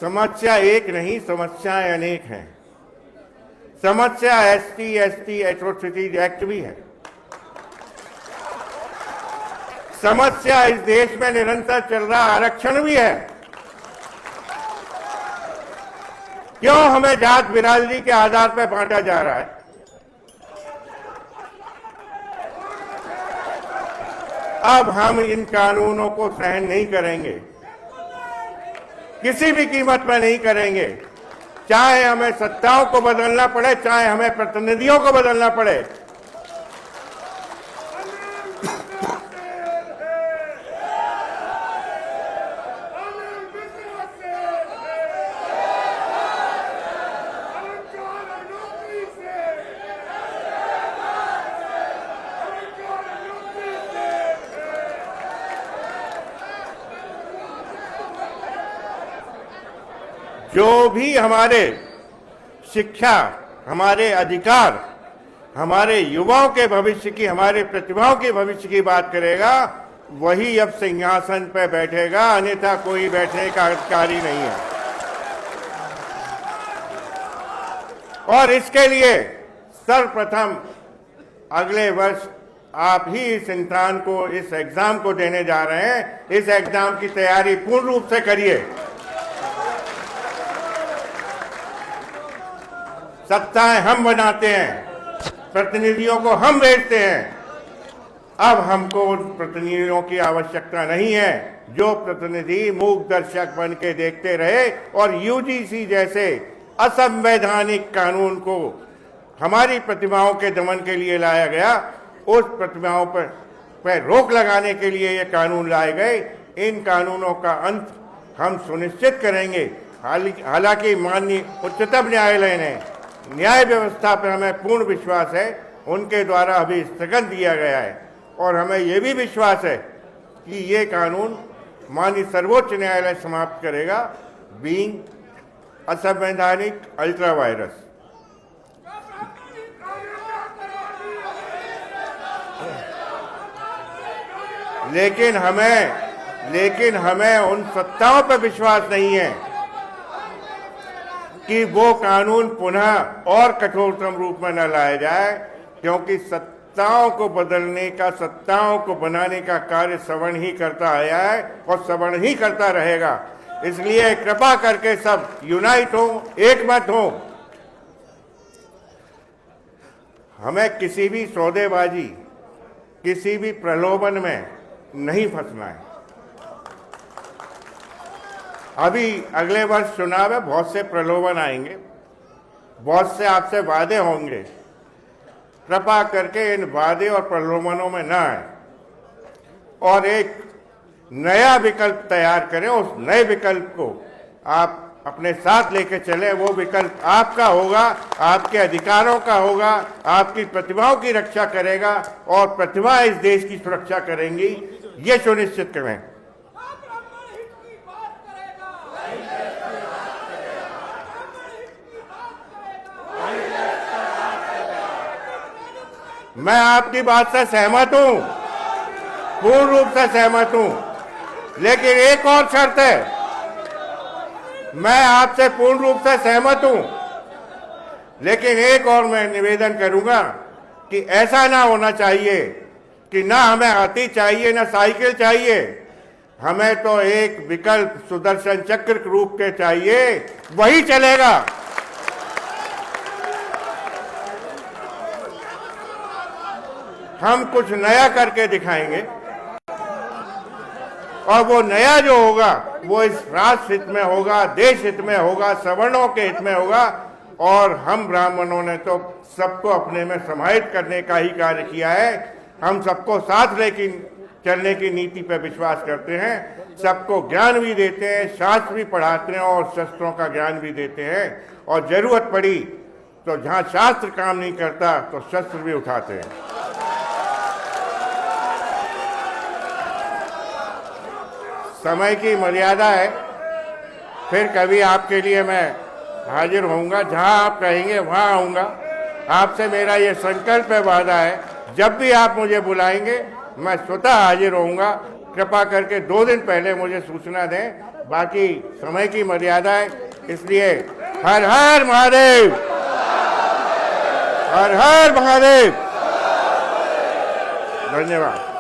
समस्या एक नहीं, समस्याएं अनेक हैं। समस्या SC/ST एट्रोसिटीज एक्ट भी है। समस्या इस देश में निरंतर चल रहा आरक्षण भी है। क्यों हमें जात बिरादरी के आधार पर बांटा जा रहा है? अब हम इन कानूनों को सहन नहीं करेंगे, किसी भी कीमत पर नहीं करेंगे। चाहे हमें सत्ताओं को बदलना पड़े, चाहे हमें प्रतिनिधियों को बदलना पड़े। जो भी हमारे शिक्षा, हमारे अधिकार, हमारे युवाओं के भविष्य की, हमारे प्रतिभाओं के भविष्य की बात करेगा, वही अब सिंहासन पर बैठेगा, अन्यथा कोई बैठने का अधिकारी नहीं है। और इसके लिए सर्वप्रथम अगले वर्ष आप ही इस इंसान को, इस एग्जाम को देने जा रहे हैं। इस एग्जाम की तैयारी पूर्ण रूप से करिए। सत्ताएं हम बनाते हैं, प्रतिनिधियों को हम भेजते हैं। अब हमको उन प्रतिनिधियों की आवश्यकता नहीं है जो प्रतिनिधि मूक दर्शक बन के देखते रहे और UGC जैसे असंवैधानिक कानून को हमारी प्रतिभाओं के दमन के लिए लाया गया, उस प्रतिभाओं पर रोक लगाने के लिए ये कानून लाए गए। इन कानूनों का अंत हम सुनिश्चित करेंगे। हालांकि माननीय उच्चतम न्यायालय ने, न्याय व्यवस्था पर हमें पूर्ण विश्वास है, उनके द्वारा अभी स्थगन दिया गया है और हमें यह भी विश्वास है कि ये कानून माननीय सर्वोच्च न्यायालय समाप्त करेगा, बीइंग असंवैधानिक अल्ट्रा वायरस। लेकिन हमें उन सत्ताओं पर विश्वास नहीं है कि वो कानून पुनः और कठोरतम रूप में न लाया जाए, क्योंकि सत्ताओं को बदलने का, सत्ताओं को बनाने का कार्य सवर्ण ही करता आया है और सवर्ण ही करता रहेगा। इसलिए कृपा करके सब यूनाइट हो, एकमत हो। हमें किसी भी सौदेबाजी, किसी भी प्रलोभन में नहीं फंसना है। अभी अगले वर्ष चुनाव है, बहुत से प्रलोभन आएंगे, बहुत से आपसे वादे होंगे। कृपा करके इन वादे और प्रलोभनों में न आए और एक नया विकल्प तैयार करें। उस नए विकल्प को आप अपने साथ लेके चले। वो विकल्प आपका होगा, आपके अधिकारों का होगा, आपकी प्रतिभाओं की रक्षा करेगा और प्रतिभा इस देश की सुरक्षा करेंगी, ये सुनिश्चित करें। मैं आपकी बात से सहमत हूं, पूर्ण रूप से सहमत हूं, लेकिन एक और शर्त है। मैं आपसे पूर्ण रूप से सहमत हूं, लेकिन एक और मैं निवेदन करूंगा कि ऐसा ना होना चाहिए कि ना हमें हाथी चाहिए ना साइकिल चाहिए। हमें तो एक विकल्प सुदर्शन चक्र के रूप के चाहिए, वही चलेगा। हम कुछ नया करके दिखाएंगे और वो नया जो होगा वो इस राष्ट्र हित में होगा, देश हित में होगा, सवर्णों के हित में होगा। और हम ब्राह्मणों ने तो सबको अपने में समाहित करने का ही कार्य किया है। हम सबको साथ लेकिन चलने की नीति पर विश्वास करते हैं। सबको ज्ञान भी देते हैं, शास्त्र भी पढ़ाते हैं और शस्त्रों का ज्ञान भी देते हैं। और जरूरत पड़ी तो जहां शास्त्र काम नहीं करता तो शस्त्र भी उठाते हैं। समय की मर्यादा है, फिर कभी आपके लिए मैं हाजिर होऊंगा। जहां आप कहेंगे वहां आऊंगा। आपसे मेरा ये संकल्प है, वादा है, जब भी आप मुझे बुलाएंगे मैं स्वतः हाजिर होऊंगा। कृपा करके 2 दिन पहले मुझे सूचना दें बाकी समय की मर्यादा है, इसलिए हर हर महादेव, हर हर महादेव। धन्यवाद।